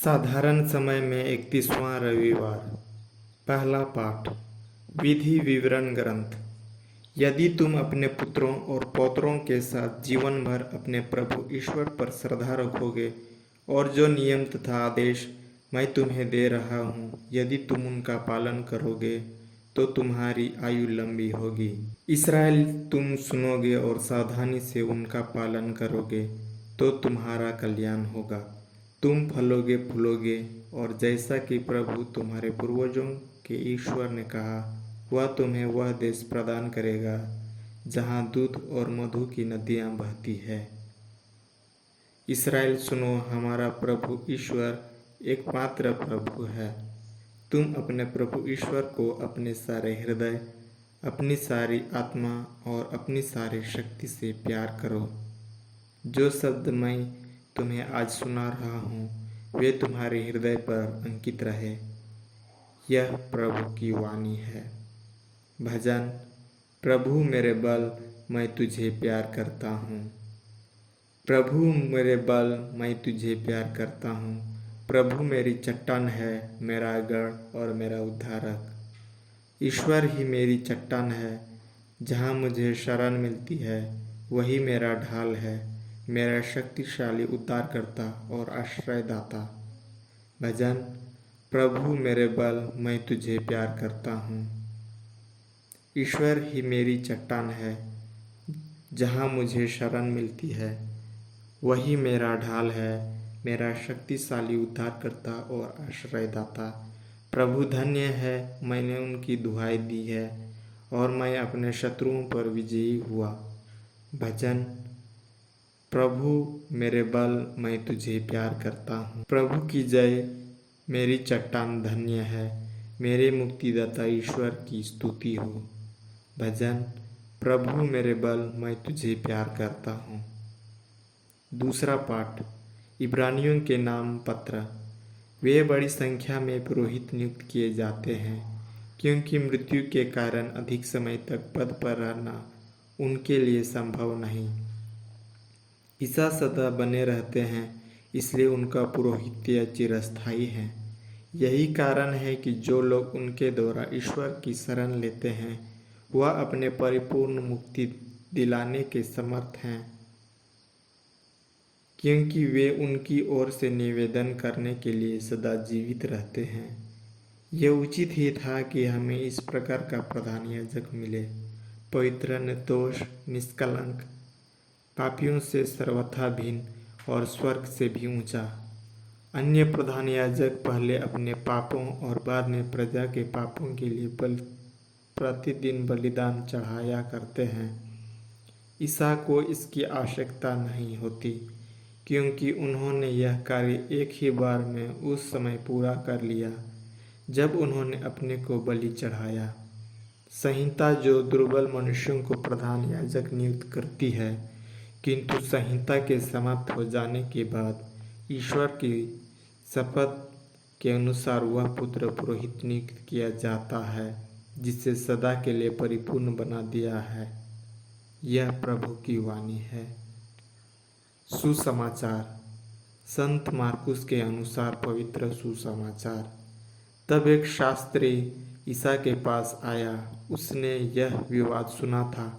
साधारण समय में 31वां रविवार। पहला पाठ। विधि विवरण ग्रंथ। यदि तुम अपने पुत्रों और पौत्रों के साथ जीवन भर अपने प्रभु ईश्वर पर श्रद्धा रखोगे और जो नियम तथा आदेश मैं तुम्हें दे रहा हूँ, यदि तुम उनका पालन करोगे तो तुम्हारी आयु लंबी होगी। इस्राएल, तुम सुनोगे और सावधानी से उनका पालन करोगे तो तुम्हारा कल्याण होगा। तुम फलोगे फूलोगे और जैसा कि प्रभु तुम्हारे पूर्वजों के ईश्वर ने कहा, वह तुम्हें वह देश प्रदान करेगा जहाँ दूध और मधु की नदियाँ बहती है। इस्राएल सुनो, हमारा प्रभु ईश्वर एकमात्र प्रभु है। तुम अपने प्रभु ईश्वर को अपने सारे हृदय, अपनी सारी आत्मा और अपनी सारी शक्ति से प्यार करो। जो शब्द मैं तुम्हें आज सुना रहा हूँ, वे तुम्हारे हृदय पर अंकित रहे। यह प्रभु की वाणी है। भजन। प्रभु मेरे बल, मैं तुझे प्यार करता हूँ। प्रभु मेरे बल, मैं तुझे प्यार करता हूँ। प्रभु मेरी चट्टान है, मेरा गढ़ और मेरा उद्धारक। ईश्वर ही मेरी चट्टान है, जहाँ मुझे शरण मिलती है। वही मेरा ढाल है, मेरा शक्तिशाली उद्धारकर्ता और आश्रयदाता। भजन। प्रभु मेरे बल, मैं तुझे प्यार करता हूँ। ईश्वर ही मेरी चट्टान है, जहाँ मुझे शरण मिलती है। वही मेरा ढाल है, मेरा शक्तिशाली उद्धारकर्ता और आश्रयदाता। प्रभु धन्य है, मैंने उनकी दुहाई दी है और मैं अपने शत्रुओं पर विजयी हुआ। भजन। प्रभु मेरे बल, मैं तुझे प्यार करता हूँ। प्रभु की जय। मेरी चट्टान धन्य है, मेरे मुक्तिदाता ईश्वर की स्तुति हो। भजन। प्रभु मेरे बल, मैं तुझे प्यार करता हूँ। दूसरा पाठ। इब्रानियों के नाम पत्र। वे बड़ी संख्या में पुरोहित नियुक्त किए जाते हैं, क्योंकि मृत्यु के कारण अधिक समय तक पद पर रहना उनके लिए संभव नहीं। ईसा सदा बने रहते हैं, इसलिए उनका पुरोहित्य चिरस्थायी है। यही कारण है कि जो लोग उनके द्वारा ईश्वर की शरण लेते हैं, वह अपने परिपूर्ण मुक्ति दिलाने के समर्थ हैं, क्योंकि वे उनकी ओर से निवेदन करने के लिए सदा जीवित रहते हैं। यह उचित ही था कि हमें इस प्रकार का प्रधान याजक मिले, पवित्र, निर्दोष, निष्कलंक, पापियों से सर्वथा भिन्न और स्वर्ग से भी ऊंचा। अन्य प्रधान याजक पहले अपने पापों और बाद में प्रजा के पापों के लिए प्रतिदिन बलिदान चढ़ाया करते हैं। ईसा को इसकी आवश्यकता नहीं होती, क्योंकि उन्होंने यह कार्य एक ही बार में उस समय पूरा कर लिया जब उन्होंने अपने को बलि चढ़ाया। संहिता जो दुर्बल मनुष्यों को प्रधान याजक नियुक्त करती है, किंतु संहिता के समाप्त हो जाने के बाद ईश्वर की शपथ के अनुसार वह पुत्र पुरोहित नियुक्त किया जाता है, जिसे सदा के लिए परिपूर्ण बना दिया है। यह प्रभु की वाणी है। सुसमाचार। संत मार्कुस के अनुसार पवित्र सुसमाचार। तब एक शास्त्री ईसा के पास आया। उसने यह विवाद सुना था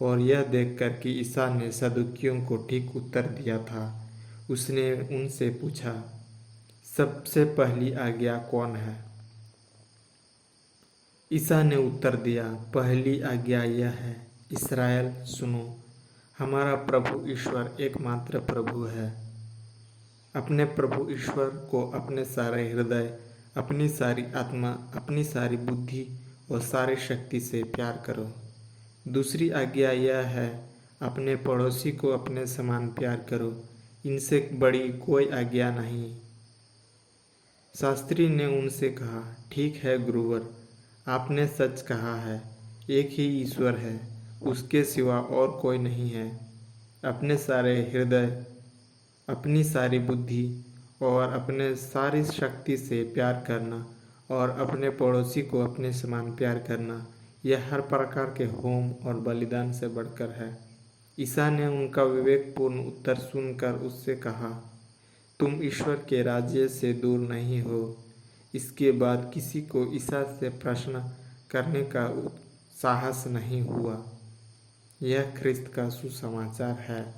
और यह देखकर कि ईसा ने सदुकियों को ठीक उत्तर दिया था, उसने उनसे पूछा, सबसे पहली आज्ञा कौन है? ईसा ने उत्तर दिया, पहली आज्ञा यह है, इस्राएल सुनो, हमारा प्रभु ईश्वर एकमात्र प्रभु है। अपने प्रभु ईश्वर को अपने सारे हृदय, अपनी सारी आत्मा, अपनी सारी बुद्धि और सारी शक्ति से प्यार करो। दूसरी आज्ञा यह है, अपने पड़ोसी को अपने समान प्यार करो। इनसे बड़ी कोई आज्ञा नहीं। शास्त्री ने उनसे कहा, ठीक है गुरुवर, आपने सच कहा है। एक ही ईश्वर है, उसके सिवा और कोई नहीं है। अपने सारे हृदय, अपनी सारी बुद्धि और अपने सारी शक्ति से प्यार करना और अपने पड़ोसी को अपने समान प्यार करना, यह हर प्रकार के होम और बलिदान से बढ़कर है। ईसा ने उनका विवेकपूर्ण उत्तर सुनकर उससे कहा, तुम ईश्वर के राज्य से दूर नहीं हो। इसके बाद किसी को ईसा से प्रश्न करने का साहस नहीं हुआ। यह ख्रिस्त का सुसमाचार है।